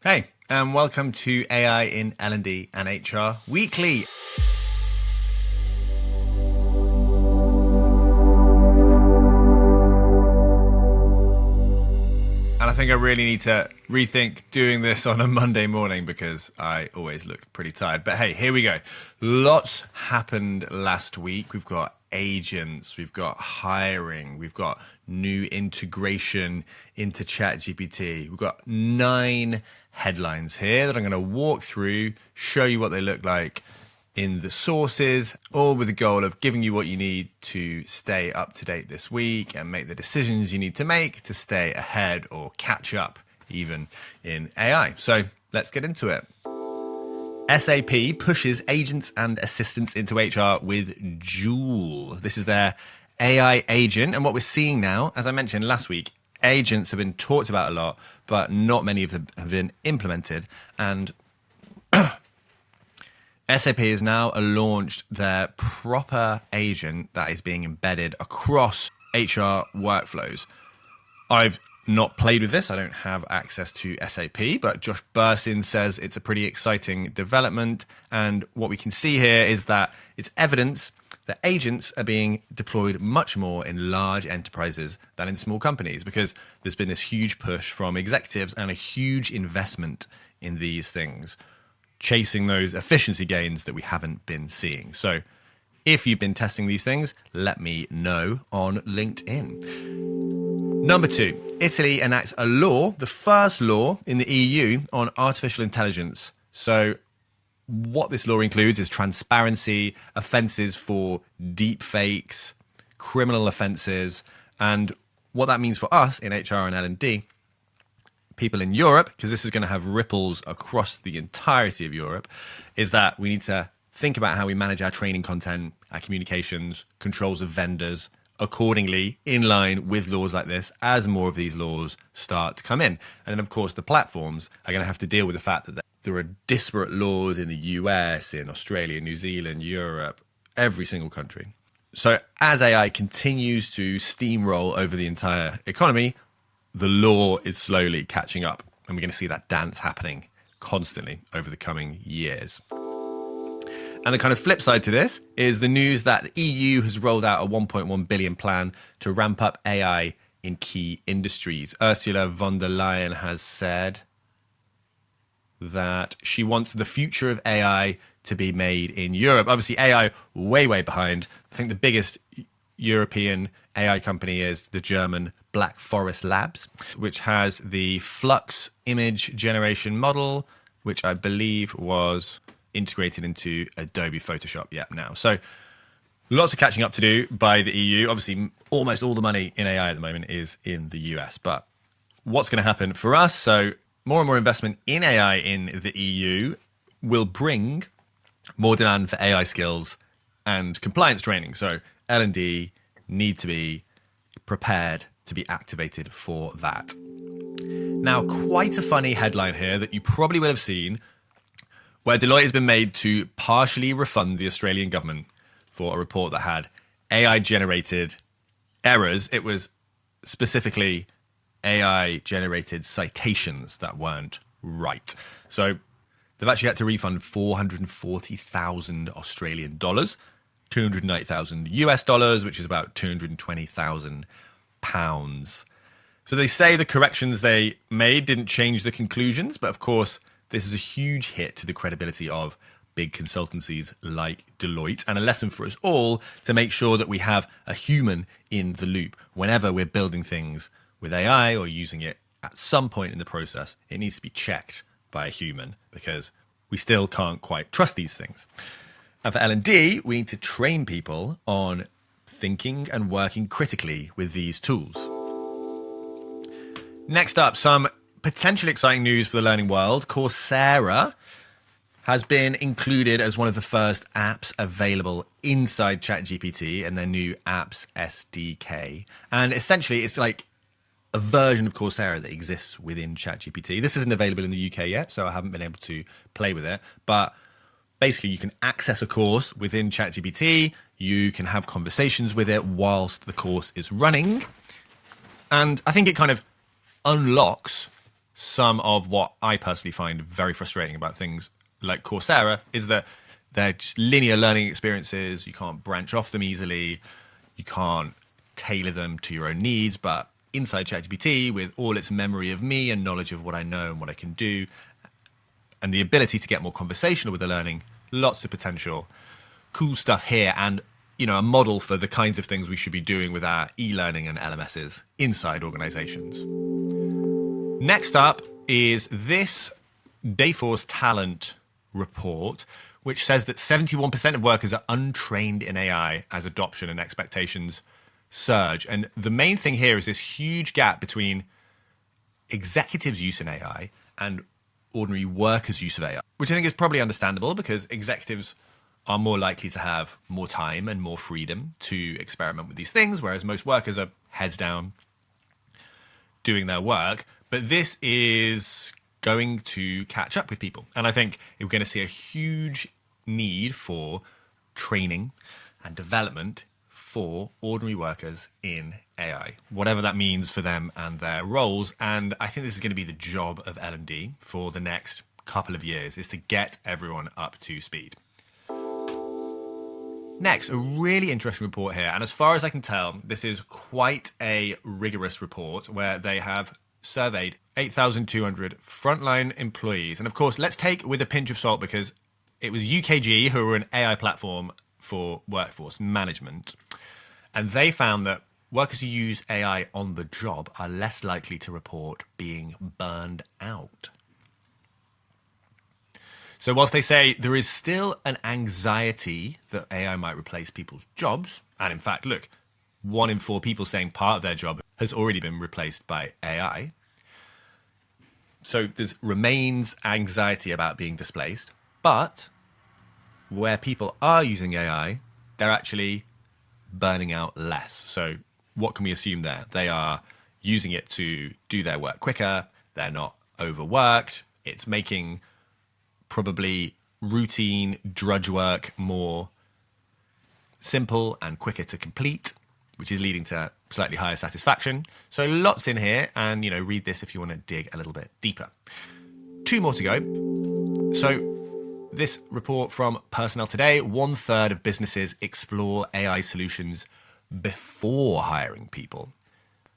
Hey, and welcome to AI in L&D and HR Weekly. And I think I really need to rethink doing this on a Monday morning because I always look pretty tired. But hey, here we go. Lots happened last week. We've got agents, we've got hiring, we've got new integration into ChatGPT. We've got 9 headlines here that I'm going to walk through, show you what they look like in the sources, all with the goal of giving you what you need to stay up to date this week and make the decisions you need to make to stay ahead or catch up even in AI. So let's get into it. SAP pushes agents and assistants into HR with Joule. This is their AI agent. And what we're seeing now, as I mentioned last week, agents have been talked about a lot, but not many of them have been implemented. And SAP has now launched their proper agent that is being embedded across HR workflows. I've not played with this. I don't have access to SAP, but Josh Bursin says it's a pretty exciting development. And what we can see here is that it's evidence that agents are being deployed much more in large enterprises than in small companies, because there's been this huge push from executives and a huge investment in these things, chasing those efficiency gains that we haven't been seeing. So if you've been testing these things, let me know on LinkedIn. Number 2, Italy enacts a law, the first law in the EU on artificial intelligence. So what this law includes is transparency, offences for deep fakes, criminal offences, and what that means for us in HR and L&D, people in Europe, because this is going to have ripples across the entirety of Europe, is that we need to think about how we manage our training content, our communications, controls of vendors, accordingly in line with laws like this as more of these laws start to come in. And then, of course, the platforms are going to have to deal with the fact that there are disparate laws in the US, in Australia, New Zealand, Europe, every single country. So as AI continues to steamroll over the entire economy, the law is slowly catching up. And we're going to see that dance happening constantly over the coming years. And the kind of flip side to this is the news that the EU has rolled out a 1.1 billion plan to ramp up AI in key industries. Ursula von der Leyen has said that she wants the future of AI to be made in Europe. Obviously, AI way behind. I think the biggest European AI company is the German Black Forest Labs, which has the Flux image generation model, which I believe was integrated into Adobe Photoshop now. So lots of catching up to do by the EU. Obviously, almost all the money in AI at the moment is in the US. But what's going to happen for us? So more and more investment in AI in the EU will bring more demand for AI skills and compliance training. So L&D need to be prepared to be activated for that. Now, quite a funny headline here that you probably will have seen, where Deloitte has been made to partially refund the Australian government for a report that had AI-generated errors. It was specifically AI-generated citations that weren't right. So they've actually had to refund 440,000 Australian dollars, 290,000 US dollars, which is about 220,000 pounds. So they say the corrections they made didn't change the conclusions, but of course, this is a huge hit to the credibility of big consultancies like Deloitte, and a lesson for us all to make sure that we have a human in the loop. Whenever we're building things with AI or using it at some point in the process, it needs to be checked by a human because we still can't quite trust these things. And for L&D, we need to train people on thinking and working critically with these tools. Next up, some potentially exciting news for the learning world. Coursera has been included as one of the first apps available inside ChatGPT and their new Apps SDK. And essentially, it's like a version of Coursera that exists within ChatGPT. This isn't available in the UK yet, so I haven't been able to play with it. But basically, you can access a course within ChatGPT. You can have conversations with it whilst the course is running. And I think it kind of unlocks some of what I personally find very frustrating about things like Coursera is that they're just linear learning experiences. You can't branch off them easily. You can't tailor them to your own needs. But inside ChatGPT, with all its memory of me and knowledge of what I know and what I can do, and the ability to get more conversational with the learning, lots of potential, cool stuff here, and a model for the kinds of things we should be doing with our e-learning and LMSs inside organizations. Next up is this Dayforce talent report, which says that 71% of workers are untrained in AI as adoption and expectations surge. And the main thing here is this huge gap between executives' use in AI and ordinary workers' use of AI, which I think is probably understandable because executives are more likely to have more time and more freedom to experiment with these things, whereas most workers are heads down doing their work. But this is going to catch up with people. And I think we're going to see a huge need for training and development for ordinary workers in AI, whatever that means for them and their roles. And I think this is going to be the job of L&D for the next couple of years, is to get everyone up to speed. Next, a really interesting report here. And as far as I can tell, this is quite a rigorous report where they have surveyed 8,200 frontline employees. And of course, let's take with a pinch of salt because it was UKG who were an AI platform for workforce management. And they found that workers who use AI on the job are less likely to report being burned out. So whilst they say there is still an anxiety that AI might replace people's jobs, and in fact, look, 1 in 4 people saying part of their job has already been replaced by AI. So there remains anxiety about being displaced, but where people are using AI, they're actually burning out less. So what can we assume there? They are using it to do their work quicker. They're not overworked. It's making probably routine drudge work more simple and quicker to complete, which is leading to slightly higher satisfaction. So lots in here, and read this if you want to dig a little bit deeper. 2 more to go. So this report from Personnel Today, 1/3 of businesses explore AI solutions before hiring people.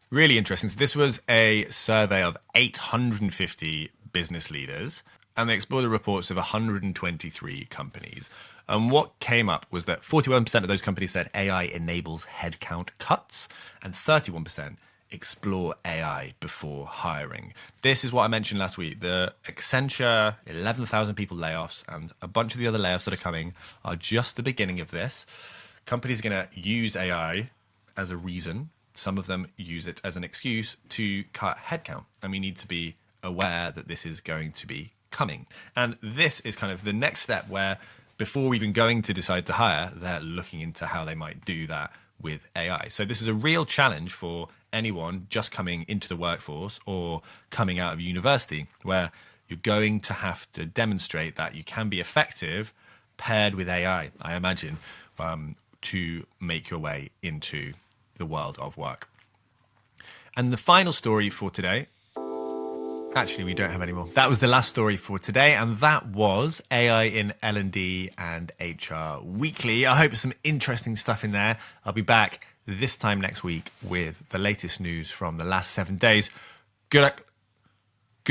Really interesting. So this was a survey of 850 business leaders, and they explored the reports of 123 companies. And what came up was that 41% of those companies said AI enables headcount cuts, and 31% explore AI before hiring. This is what I mentioned last week. The Accenture, 11,000 people layoffs, and a bunch of the other layoffs that are coming are just the beginning of this. Companies are going to use AI as a reason. Some of them use it as an excuse to cut headcount. And we need to be aware that this is going to be coming. And this is kind of the next step where before even going to decide to hire, they're looking into how they might do that with AI. So this is a real challenge for anyone just coming into the workforce or coming out of university, where you're going to have to demonstrate that you can be effective paired with AI, I imagine, to make your way into the world of work. And the final story for today, actually, we don't have any more. That was the last story for today, and that was AI in L&D and HR Weekly. I hope some interesting stuff in there. I'll be back this time next week with the latest news from the last 7 days. Good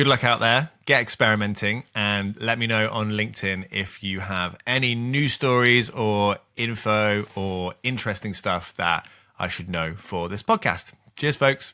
luck out there. Get experimenting, and let me know on LinkedIn if you have any news stories or info or interesting stuff that I should know for this podcast. Cheers, folks.